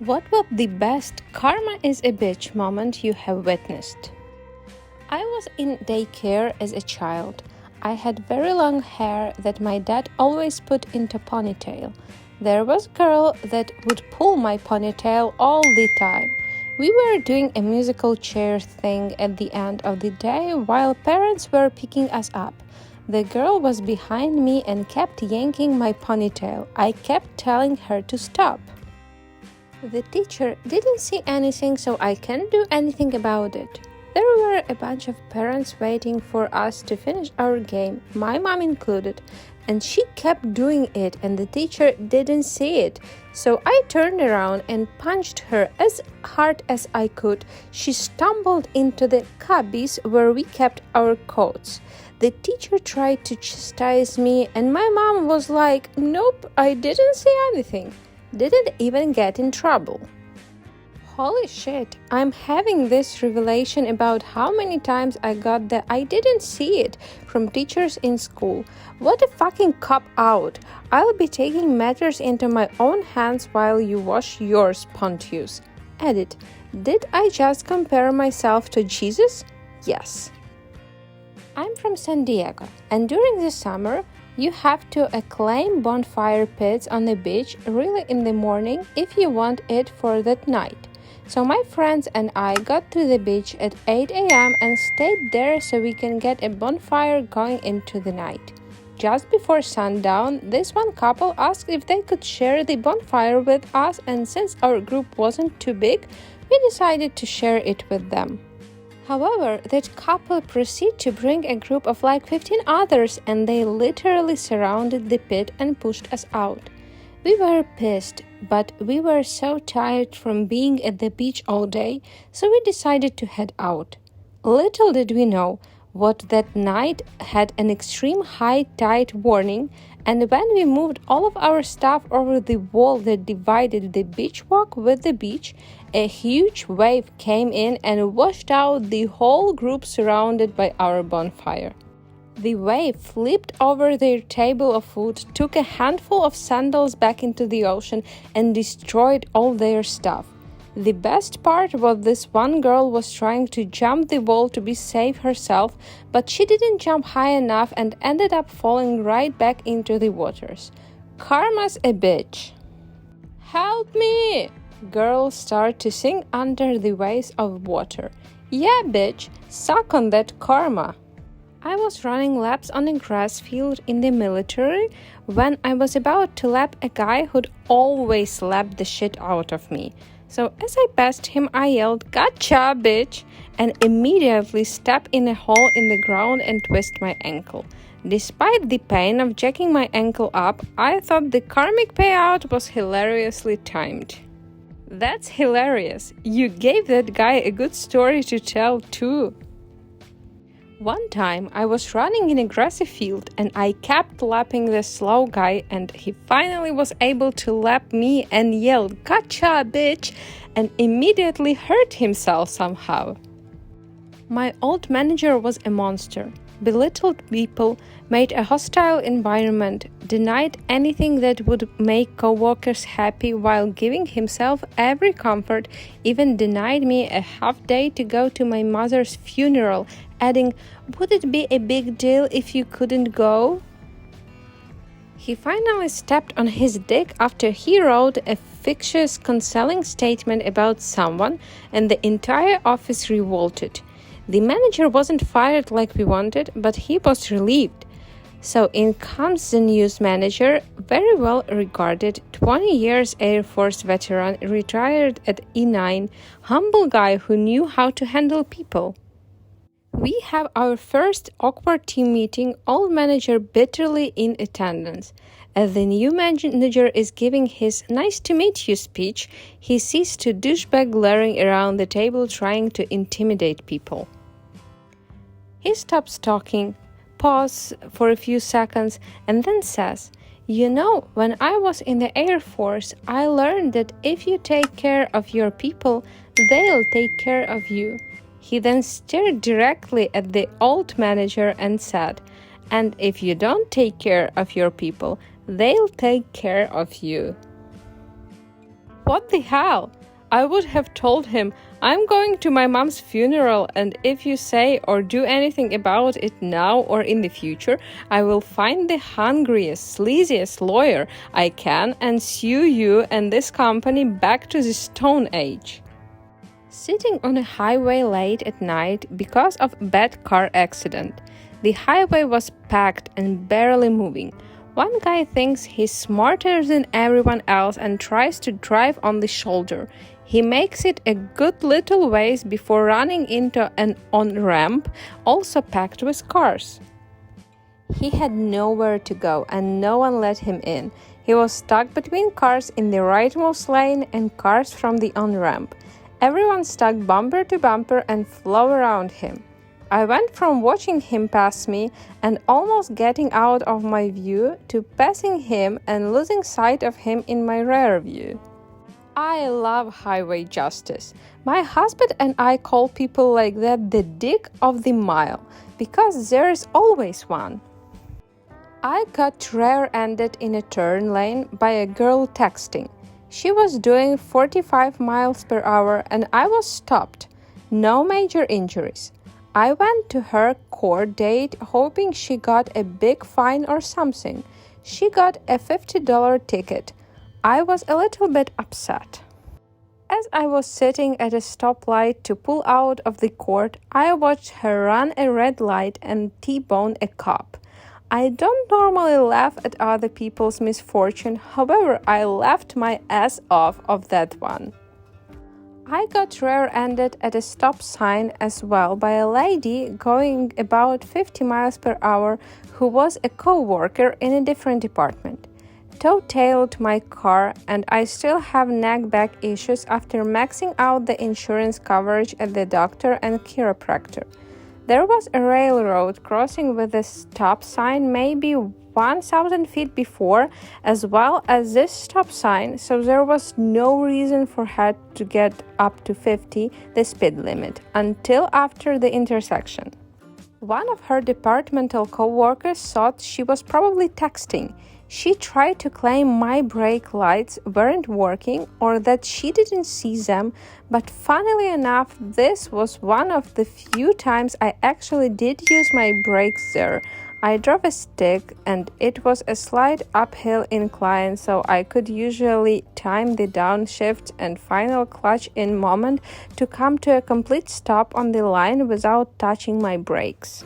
What was the best karma is a bitch moment you have witnessed? I was in daycare as a child. I had very long hair that my dad always put into ponytail. There was a girl that would pull my ponytail all the time. We were doing a musical chair thing at the end of the day while parents were picking us up. The girl was behind me and kept yanking my ponytail. I kept telling her to stop. The teacher didn't see anything, so I can't do anything about it. There were a bunch of parents waiting for us to finish our game, my mom included, and she kept doing it and the teacher didn't see it. So I turned around and punched her as hard as I could. She stumbled into the cubbies where we kept our coats. The teacher tried to chastise me and my mom was like, "Nope, I didn't see anything." Didn't even get in trouble. Holy shit, I'm having this revelation about how many times I got the "I didn't see it" from teachers in school. What a fucking cop-out. I'll be taking matters into my own hands while you wash yours, Pontius. Edit. Did I just compare myself to Jesus? Yes. I'm from San Diego, and during the summer, you have to acclaim bonfire pits on the beach really in the morning if you want it for that night. So my friends and I got to the beach at 8 a.m. and stayed there so we can get a bonfire going into the night. Just before sundown, this one couple asked if they could share the bonfire with us, and since our group wasn't too big, we decided to share it with them. However, that couple proceeded to bring a group of like 15 others and they literally surrounded the pit and pushed us out. We were pissed, but we were so tired from being at the beach all day, so we decided to head out. Little did we know, what that night had an extreme high tide warning, and when we moved all of our stuff over the wall that divided the beach walk with the beach, a huge wave came in and washed out the whole group surrounded by our bonfire. The wave flipped over their table of food, took a handful of sandals back into the ocean, and destroyed all their stuff. The best part was this one girl was trying to jump the wall to be safe herself, but she didn't jump high enough and ended up falling right back into the waters. Karma's a bitch. Help me! Girls start to sing under the waves of water. Yeah, bitch, suck on that karma. I was running laps on a grass field in the military when I was about to lap a guy who'd always lap the shit out of me. So as I passed him, I yelled, "Gotcha, bitch!" and immediately stepped in a hole in the ground and twisted my ankle. Despite the pain of jacking my ankle up, I thought the karmic payout was hilariously timed. That's hilarious. You gave that guy a good story to tell too. One time, I was running in a grassy field and I kept lapping the slow guy and he finally was able to lap me and yelled, "Gotcha, bitch!" and immediately hurt himself somehow. My old manager was a monster, belittled people, made a hostile environment, denied anything that would make coworkers happy while giving himself every comfort, even denied me a half day to go to my mother's funeral, adding, "Would it be a big deal if you couldn't go?" He finally stepped on his dick after he wrote a fictitious counseling statement about someone, and the entire office revolted. The manager wasn't fired like we wanted, but he was relieved. So in comes the news manager, very well regarded, 20 years Air Force veteran, retired at E9, humble guy who knew how to handle people. We have our first awkward team meeting, old manager bitterly in attendance. As the new manager is giving his "nice to meet you" speech, he sees two douchebags glaring around the table trying to intimidate people. He stops talking, pauses for a few seconds, and then says, "You know, when I was in the Air Force, I learned that if you take care of your people, they'll take care of you." He then stared directly at the old manager and said, "And if you don't take care of your people, they'll take care of you." What the hell? I would have told him, I'm going to my mom's funeral, and if you say or do anything about it now or in the future, I will find the hungriest, sleaziest lawyer I can and sue you and this company back to the Stone Age. Sitting on a highway late at night because of a bad car accident. The highway was packed and barely moving. One guy thinks he's smarter than everyone else and tries to drive on the shoulder. He makes it a good little ways before running into an on-ramp, also packed with cars. He had nowhere to go and no one let him in. He was stuck between cars in the rightmost lane and cars from the on-ramp. Everyone stuck bumper to bumper and flew around him. I went from watching him pass me and almost getting out of my view to passing him and losing sight of him in my rear view. I love highway justice. My husband and I call people like that the dick of the mile, because there is always one. I got rear-ended in a turn lane by a girl texting. She was doing 45 miles per hour and I was stopped. No major injuries. I went to her court date hoping she got a big fine or something. She got a $50 ticket. I was a little bit upset. As I was sitting at a stoplight to pull out of the court, I watched her run a red light and T-bone a cop. I don't normally laugh at other people's misfortune, however, I laughed my ass off of that one. I got rear-ended at a stop sign as well by a lady going about 50 miles per hour who was a co-worker in a different department. Toe-tailed my car and I still have neck-back issues after maxing out the insurance coverage at the doctor and chiropractor. There was a railroad crossing with a stop sign maybe 1,000 feet before, as well as this stop sign, so there was no reason for her to get up to 50, the speed limit, until after the intersection. One of her departmental co-workers thought she was probably texting. She tried to claim my brake lights weren't working or that she didn't see them, but funnily enough, this was one of the few times I actually did use my brakes there. I drove a stick and it was a slight uphill incline, so I could usually time the downshift and final clutch in moment to come to a complete stop on the line without touching my brakes.